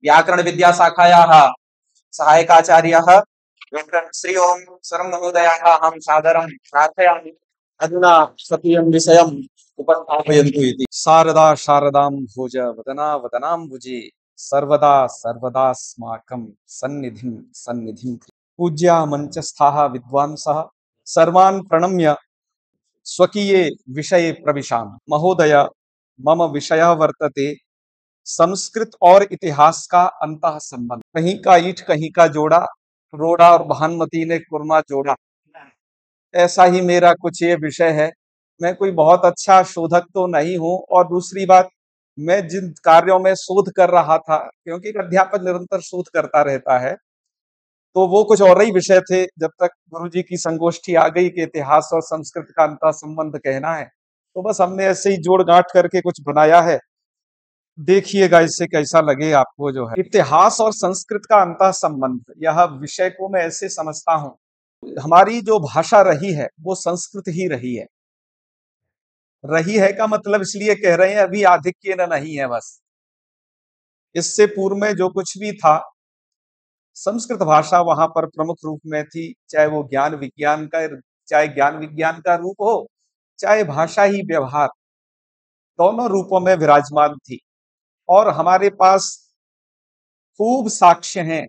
व्याकरण विद्या शाखायाः सहायकाचार्यः डॉक्टर श्री ओम शरम महोदयाः अहं सादरं प्रार्थयामि अधुना स्वकीयं विषयम् उपस्थापयन्तु इति। शारदा शारदां भोज वदना वदनाम्बुजे सर्वदा सर्वदास्माकं सन्निधिं सन्निधिं पूज्या मंचस्थाः विद्वांसः सर्वान् प्रणम्य स्वकीये विषये प्रविशामि। महोदय, मम विषयः वर्तते संस्कृत और इतिहास का अंतः संबंध। कहीं का ईंट कहीं का जोड़ा, रोड़ा और भानुमति ने कुरमा जोड़ा, ऐसा ही मेरा कुछ ये विषय है। मैं कोई बहुत अच्छा शोधक तो नहीं हूं, और दूसरी बात, मैं जिन कार्यों में शोध कर रहा था, क्योंकि एक अध्यापक निरंतर शोध करता रहता है, तो वो कुछ और ही विषय थे। जब तक गुरुजी की संगोष्ठी आ गई कि इतिहास और संस्कृत का अंतः संबंध कहना है, तो बस हमने ऐसे ही जोड़ गांठ करके कुछ बनाया है। देखिएगा इससे कैसा लगे आपको। जो है इतिहास और संस्कृत का अंतः संबंध, यह विषय को मैं ऐसे समझता हूं, हमारी जो भाषा रही है वो संस्कृत ही रही है। रही है का मतलब इसलिए कह रहे हैं अभी आधिक्य न नहीं है, बस इससे पूर्व में जो कुछ भी था संस्कृत भाषा वहां पर प्रमुख रूप में थी। चाहे वो ज्ञान विज्ञान का, चाहे ज्ञान विज्ञान का रूप हो, चाहे भाषा ही व्यवहार, दोनों रूपों में विराजमान थी। और हमारे पास खूब साक्ष्य हैं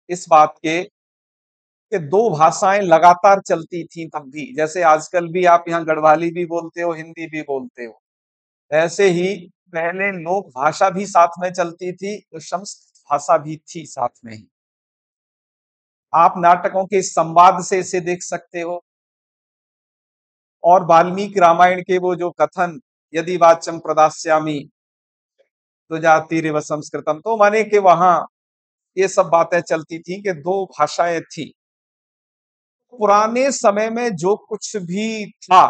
इस बात के कि दो भाषाएं लगातार चलती थी तब भी। जैसे आजकल भी आप यहाँ गढ़वाली भी बोलते हो, हिंदी भी बोलते हो, ऐसे ही पहले लोक भाषा भी साथ में चलती थी, तो संस्कृत भाषा भी थी साथ में ही। आप नाटकों के संवाद से इसे देख सकते हो। और वाल्मीकि रामायण के वो जो कथन, यदि वाच्यम प्रदास्यामि तो जातिरिव संस्कृतम, तो माने कि वहां ये सब बातें चलती थी कि दो भाषाएं थी। पुराने समय में जो कुछ भी था,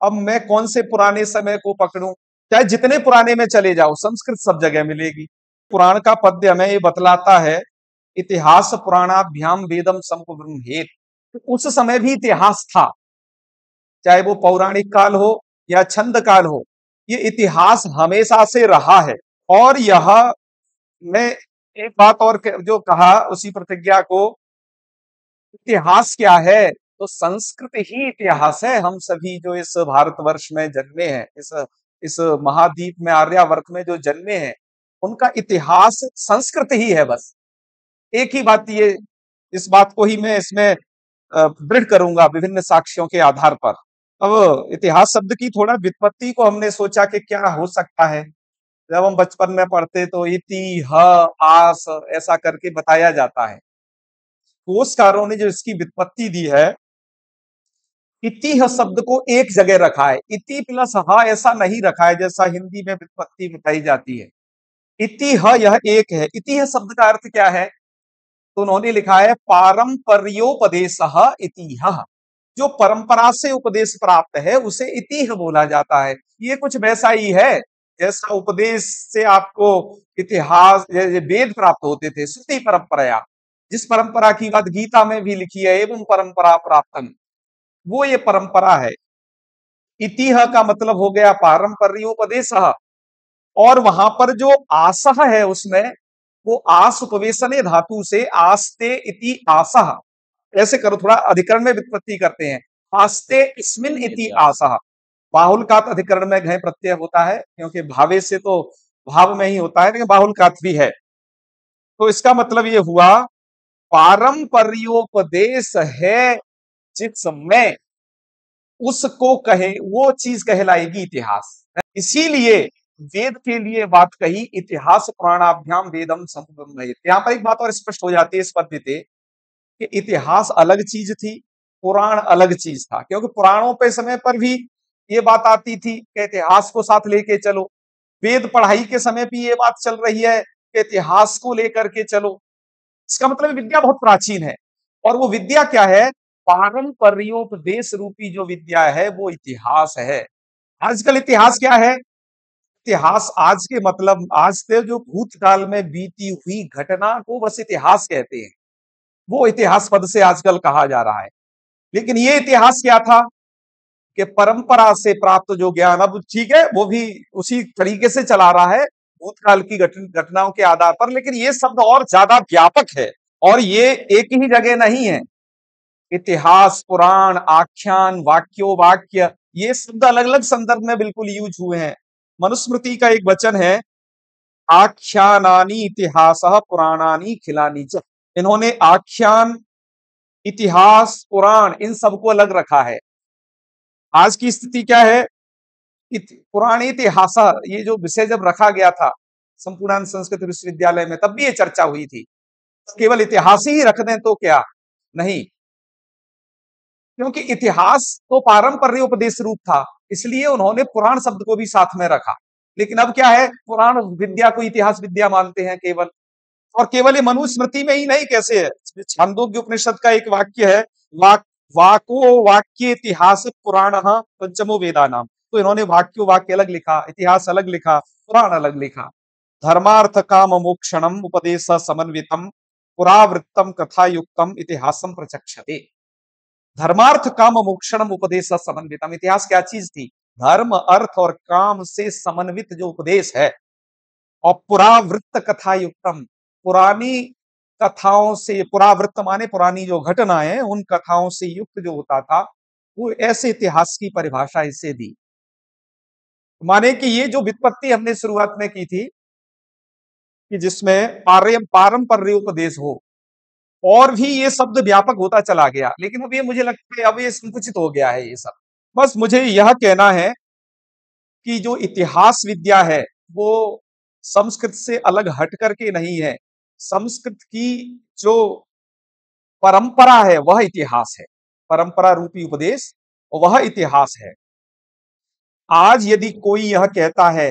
अब मैं कौन से पुराने समय को पकड़ूं? चाहे जितने पुराने में चले जाओ, संस्कृत सब जगह मिलेगी। पुराण का पद्य हमें ये बतलाता है, इतिहास पुराणाभ्याम वेदम समकुर्वहेत। तो उस समय भी इतिहास था, चाहे वो पौराणिक काल हो या छंद काल हो, ये इतिहास हमेशा से रहा है। और यह, मैं एक बात और जो कहा उसी प्रतिज्ञा को, इतिहास क्या है? तो संस्कृत ही इतिहास है। हम सभी जो इस भारतवर्ष में जन्मे हैं, इस महाद्वीप में, आर्यावर्त में जो जन्मे हैं, उनका इतिहास संस्कृत ही है। बस एक ही बात, ये इस बात को ही मैं इसमें दृढ़ करूंगा विभिन्न साक्ष्यों के आधार पर। अब इतिहास शब्द की थोड़ा व्युत्पत्ति को हमने सोचा कि क्या हो सकता है। जब हम बचपन में पढ़ते तो इति ह आस ऐसा करके बताया जाता है। कोशकारों ने जो इसकी व्युत्पत्ति दी है, इतिह शब्द को एक जगह रखा है। इति प्लस ह ऐसा नहीं रखा है जैसा हिंदी में व्युत्पत्ति बताई जाती है। इतिह यह एक है। इतिह शब्द का अर्थ क्या है? तो उन्होंने लिखा है पारंपर्योपदेशः इतिह। जो परंपरा से उपदेश प्राप्त है उसे इतिह बोला जाता है। ये कुछ वैसा ही है जैसा उपदेश से आपको इतिहास, वेद प्राप्त होते थे, श्रुति परंपरा, जिस परंपरा की बात गीता में भी लिखी है, एवं परंपरा प्राप्तम, वो ये परंपरा है। इतिह का मतलब हो गया पारंपर्योपदेशः। और वहां पर जो आसह है उसमें, वो आस उपवेशने धातु से आस्ते इति आसह, ऐसे करो, थोड़ा अधिकरण में व्युत्पत्ति करते हैं। आस्ते इस्मिन इति आसह। बाहुल्कात अधिकरण में घय प्रत्यय होता है, क्योंकि भावे से तो भाव में ही होता है, लेकिन बाहुल्कात भी है। तो इसका मतलब ये हुआ, पारंपर्योपदेश है जिसमें उसको कहे, वो चीज कहलाएगी इतिहास। इसीलिए वेद के लिए बात कही, इतिहास पुराणाभ्याम वेदम समकुर्वहेत। यहां पर एक बात और स्पष्ट हो जाती है इस पद पे कि इतिहास अलग चीज थी, पुराण अलग चीज था। क्योंकि पुराणों पे समय पर भी ये बात आती थी कि इतिहास को साथ लेके चलो। वेद पढ़ाई के समय भी ये बात चल रही है कि इतिहास को लेकर के चलो। इसका मतलब विद्या बहुत प्राचीन है। और वो विद्या क्या है? पारंपर्योपदेश रूपी जो विद्या है वो इतिहास है। आजकल इतिहास क्या है? इतिहास आज के मतलब आज से जो भूतकाल में बीती हुई घटना को बस इतिहास कहते हैं। वो इतिहास पद से आजकल कहा जा रहा है। लेकिन ये इतिहास क्या था कि परंपरा से प्राप्त जो ज्ञान, अब ठीक है वो भी उसी तरीके से चला रहा है, भूतकाल की घटनाओं के आधार पर, लेकिन ये शब्द और ज्यादा व्यापक है और ये एक ही जगह नहीं है। इतिहास, पुराण, आख्यान, वाक्यो वाक्य, ये शब्द अलग अलग संदर्भ में बिल्कुल यूज हुए हैं। मनुस्मृति का एक वचन है, आख्यानानि इतिहासः पुराणानि खिलानि च। इन्होंने आख्यान, इतिहास, पुराण इन सबको अलग रखा है। आज की स्थिति क्या है, पुराण इतिहास ये जो विषय जब रखा गया था संपूर्णानंद संस्कृत विश्वविद्यालय में, तब भी ये चर्चा हुई थी। केवल इतिहास ही रख दें तो क्या नहीं, क्योंकि इतिहास तो पारंपरिक उपदेश रूप था, इसलिए उन्होंने पुराण शब्द को भी साथ में रखा। लेकिन अब क्या है, पुराण विद्या को इतिहास विद्या मानते हैं केवल, और केवल ये मनुस्मृति में ही नहीं, कैसे है, छांदोग्य उपनिषद का एक वाक्य है, वाको वाक्य इतिहास पुराण पंचमो वेदा नाम। तो इन्होंने वाक्यो वाक्य अलग लिखा, इतिहास अलग लिखा, पुराण अलग लिखा। धर्मार्थ काम मोक्षणम उपदेश समन्वितम पुरावृत्तम कथा युक्तम इतिहासम प्रचक्षते। धर्मार्थ काम मोक्षणम उपदेश समन्वितम, इतिहास क्या चीज थी, धर्म अर्थ और काम से समन्वित जो उपदेश है, और पुरावृत्त कथा युक्तम, पुरानी कथाओं से, पुरावृत्त माने पुरानी जो घटनाएं, उन कथाओं से युक्त जो होता था, वो ऐसे इतिहास की परिभाषा इससे दी। माने कि ये जो व्युत्पत्ति हमने शुरुआत में की थी कि जिसमें पारंपरिक उपदेश हो, और भी ये शब्द व्यापक होता चला गया, लेकिन अब ये मुझे लगता है अब ये संकुचित हो गया है ये सब। बस मुझे यह कहना है कि जो इतिहास विद्या है वो संस्कृत से अलग हट करके नहीं है। संस्कृत की जो परंपरा है वह इतिहास है, परंपरा रूपी उपदेश वह इतिहास है। आज यदि कोई यह कहता है,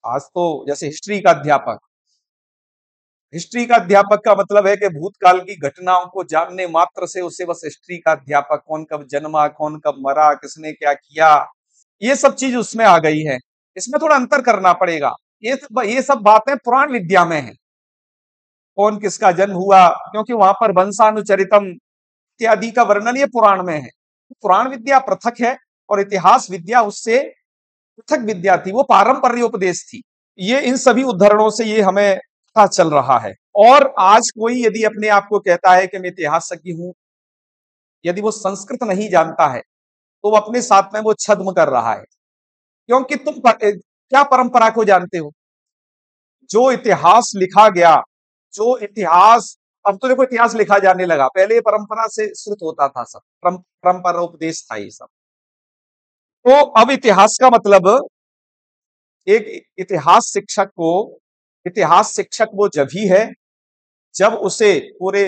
आज तो जैसे हिस्ट्री का अध्यापक, हिस्ट्री का अध्यापक का मतलब है कि भूतकाल की घटनाओं को जानने मात्र से उसे बस हिस्ट्री का अध्यापक, कौन कब जन्मा, कौन कब मरा, किसने क्या किया, ये सब चीज उसमें आ गई है। इसमें थोड़ा अंतर करना पड़ेगा। ये सब बातें पुराण विद्या में है, कौन किसका जन्म हुआ, क्योंकि वहां पर वंशानुचरितम इत्यादि का वर्णन ये पुराण में है। पुराण विद्या पृथक है और इतिहास विद्या उससे पृथक विद्या थी, वो पारंपरिक उपदेश थी। ये इन सभी उदाहरणों से ये हमें पता चल रहा है। और आज कोई यदि अपने आप को कहता है कि मैं इतिहासज्ञ हूं, यदि वो संस्कृत नहीं जानता है तो वो अपने साथ में वो छद्म कर रहा है, क्योंकि तुम क्या परंपरा को जानते हो, जो इतिहास लिखा गया, जो इतिहास, अब तो देखो इतिहास लिखा जाने लगा, पहले परंपरा से श्रुत होता था सब, परंपरा उपदेश था ये सब। तो अब इतिहास का मतलब, एक इतिहास शिक्षक वो जब ही है जब उसे पूरे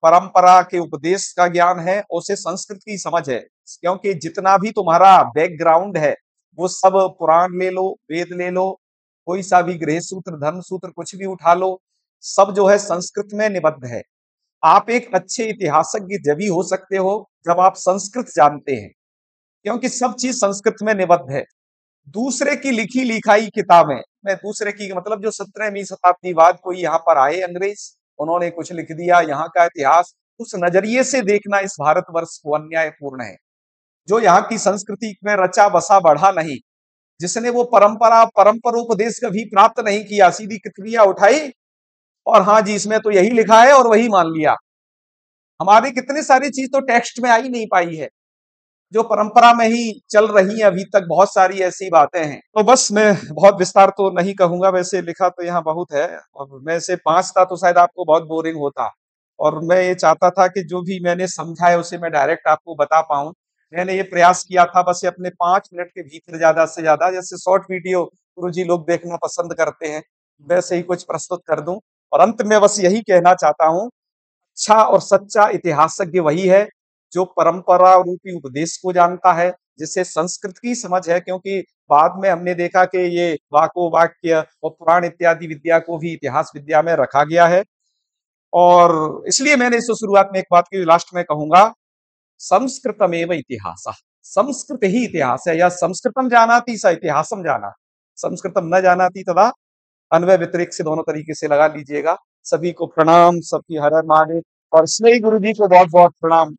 परंपरा के उपदेश का ज्ञान है, उसे संस्कृत की समझ है। क्योंकि जितना भी तुम्हारा बैकग्राउंड है वो सब, पुराण ले लो, वेद ले लो, कोई सा भी गृह सूत्र, धर्म सूत्र, कुछ भी उठा लो, सब जो है संस्कृत में निबद्ध है। आप एक अच्छे इतिहासज्ञ जब ही हो सकते हो जब आप संस्कृत जानते हैं, क्योंकि सब चीज संस्कृत में निबद्ध है। दूसरे की लिखी लिखाई किताबें, मैं दूसरे की मतलब जो 17वीं शताब्दी बाद कोई यहाँ पर आए अंग्रेज, उन्होंने कुछ लिख दिया यहाँ का इतिहास, उस नजरिए से देखना इस भारतवर्ष को अन्यायपूर्ण है। जो यहाँ की संस्कृति में रचा बसा बढ़ा नहीं, जिसने वो परंपरोपदेश कभी प्राप्त नहीं किया, सीधी किताबियां उठाई और हाँ जी इसमें तो यही लिखा है और वही मान लिया। हमारी कितनी सारी चीज तो टेक्स्ट में आ ही नहीं पाई है, जो परंपरा में ही चल रही है अभी तक, बहुत सारी ऐसी बातें हैं। तो बस मैं बहुत विस्तार तो नहीं कहूंगा, वैसे लिखा तो यहाँ बहुत है, और मैं से 5 था तो शायद आपको बहुत बोरिंग होता, और मैं ये चाहता था कि जो भी मैंने समझा है उसे मैं डायरेक्ट आपको बता पाऊं। मैंने ये प्रयास किया था बस अपने 5 मिनट के भीतर ज्यादा से ज्यादा, जैसे शॉर्ट वीडियो गुरुजी लोग देखना पसंद करते हैं, वैसे ही कुछ प्रस्तुत कर दूं। और अंत में बस यही कहना चाहता हूं, अच्छा और सच्चा इतिहासज्ञ वही है जो परंपरा रूपी उपदेश को जानता है, जिसे संस्कृत की समझ है, क्योंकि बाद में हमने देखा कि ये वाको वाक्य और पुराण इत्यादि विद्या को भी इतिहास विद्या में रखा गया है। और इसलिए मैंने इसको शुरुआत में एक बात की, लास्ट में कहूंगा, संस्कृतमेव इतिहास, संस्कृत ही इतिहास है, या संस्कृतम जानाति स इतिहासम जाना, संस्कृतम न जानाति तदा अन्वय व्यतिरिक्त से दोनों तरीके से लगा लीजिएगा। सभी को प्रणाम, सबकी हर हर महादेव, और स्नेही गुरु जी को बहुत बहुत प्रणाम।